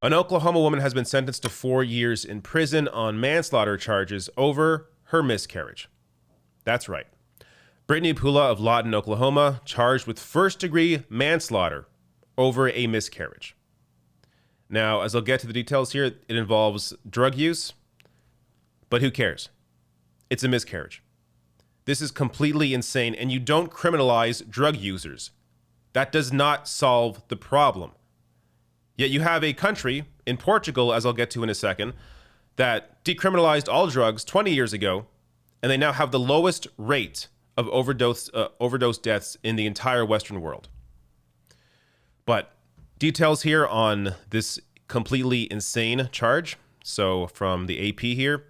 An Oklahoma woman has been sentenced to 4 years in prison on manslaughter charges over her miscarriage. That's right. Brittney Poolaw of Lawton, Oklahoma, charged with first-degree manslaughter over a miscarriage. Now, as I'll get to the details here, it involves drug use, but who cares? It's a miscarriage. This is completely insane, and you don't criminalize drug users. That does not solve the problem. Yet you have a country, in Portugal, as I'll get to in a second, that decriminalized all drugs 20 years ago, and they now have the lowest rate of overdose deaths in the entire Western world. But details here on this completely insane charge. So from the AP here,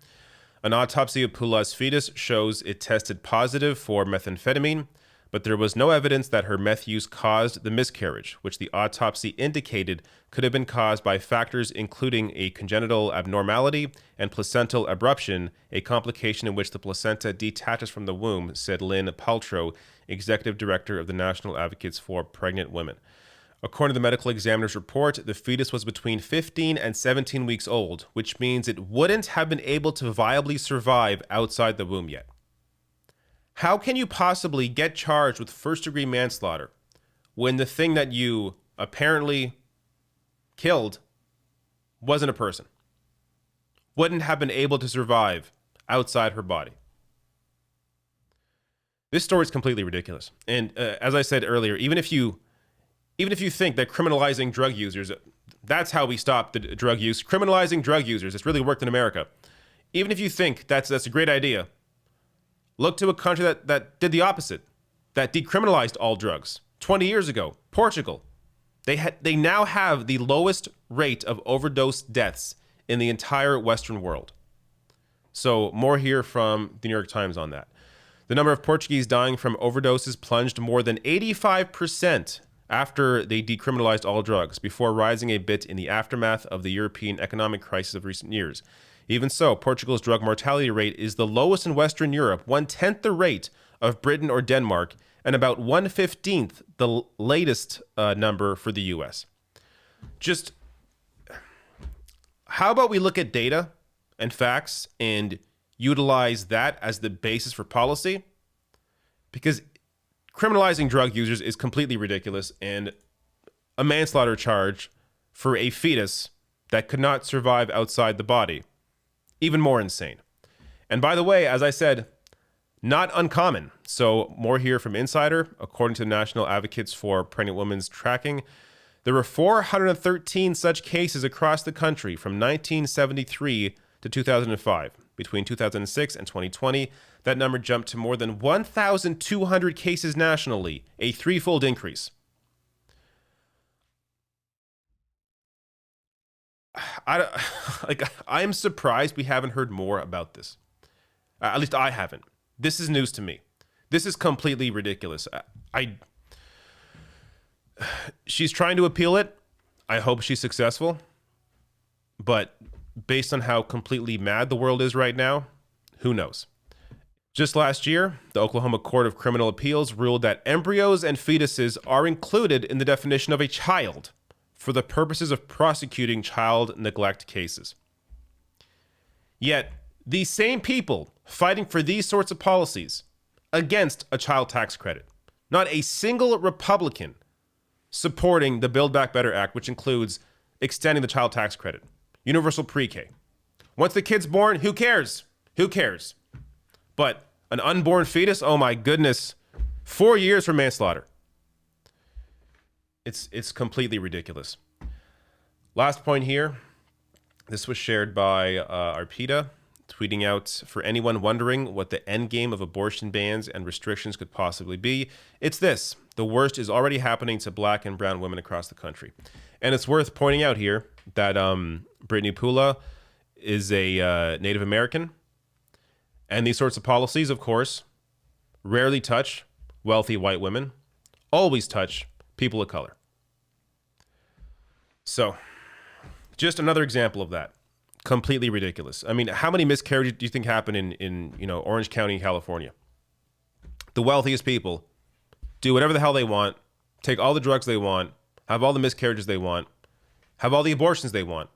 an autopsy of Poolaw's fetus shows it tested positive for methamphetamine, but there was no evidence that her meth use caused the miscarriage, which the autopsy indicated could have been caused by factors including a congenital abnormality and placental abruption, a complication in which the placenta detaches from the womb, said Lynn Paltrow, executive director of the National Advocates for Pregnant Women. According to the medical examiner's report, the fetus was between 15 and 17 weeks old, which means it wouldn't have been able to viably survive outside the womb yet. How can you possibly get charged with first-degree manslaughter when the thing that you apparently killed wasn't a person? Wouldn't have been able to survive outside her body? This story is completely ridiculous. And as I said earlier, even if you think that criminalizing drug users, that's how we stop the drug use. Criminalizing drug users, it's really worked in America. Even if you think that's a great idea, look to a country that did the opposite, that decriminalized all drugs 20 years ago, Portugal. They now have the lowest rate of overdose deaths in the entire Western world. So more here from the New York Times on that. The number of Portuguese dying from overdoses plunged more than 85% after they decriminalized all drugs, before rising a bit in the aftermath of the European economic crisis of recent years. Even so, Portugal's drug mortality rate is the lowest in Western Europe, 1/10 the rate of Britain or Denmark, and about 1/15 the latest number for the US. Just, how about we look at data and facts and utilize that as the basis for policy? Because criminalizing drug users is completely ridiculous, and a manslaughter charge for a fetus that could not survive outside the body, even more insane. And by the way, as I said, not uncommon. So more here from Insider. According to the National Advocates for Pregnant Women's tracking, there were 413 such cases across the country from 1973 to 2005. Between 2006 and 2020, that number jumped to more than 1,200 cases nationally, a threefold increase. I'm surprised we haven't heard more about this. At least I haven't. This is news to me. This is completely ridiculous. She's trying to appeal it. I hope she's successful. But based on how completely mad the world is right now, who knows? Just last year, the Oklahoma Court of Criminal Appeals ruled that embryos and fetuses are included in the definition of a child for the purposes of prosecuting child neglect cases. Yet, these same people fighting for these sorts of policies against a child tax credit, not a single Republican supporting the Build Back Better Act, which includes extending the child tax credit, universal pre-K. Once the kid's born, who cares? Who cares? But an unborn fetus, oh my goodness, 4 years for manslaughter. It's completely ridiculous. Last point here. This was shared by Arpita, tweeting out, for anyone wondering what the end game of abortion bans and restrictions could possibly be, it's this. The worst is already happening to Black and brown women across the country. And it's worth pointing out here that Brittney Poolaw is a Native American. And these sorts of policies, of course, rarely touch wealthy white women, always touch people of color. So, just another example of that. Completely ridiculous. I mean, how many miscarriages do you think happen in Orange County, California? The wealthiest people do whatever the hell they want, take all the drugs they want, have all the miscarriages they want, have all the abortions they want.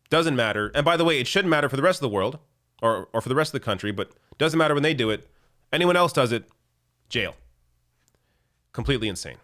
Doesn't matter. And by the way, it shouldn't matter for the rest of the world or for the rest of the country, but doesn't matter when they do it. Anyone else does it, jail. Completely insane.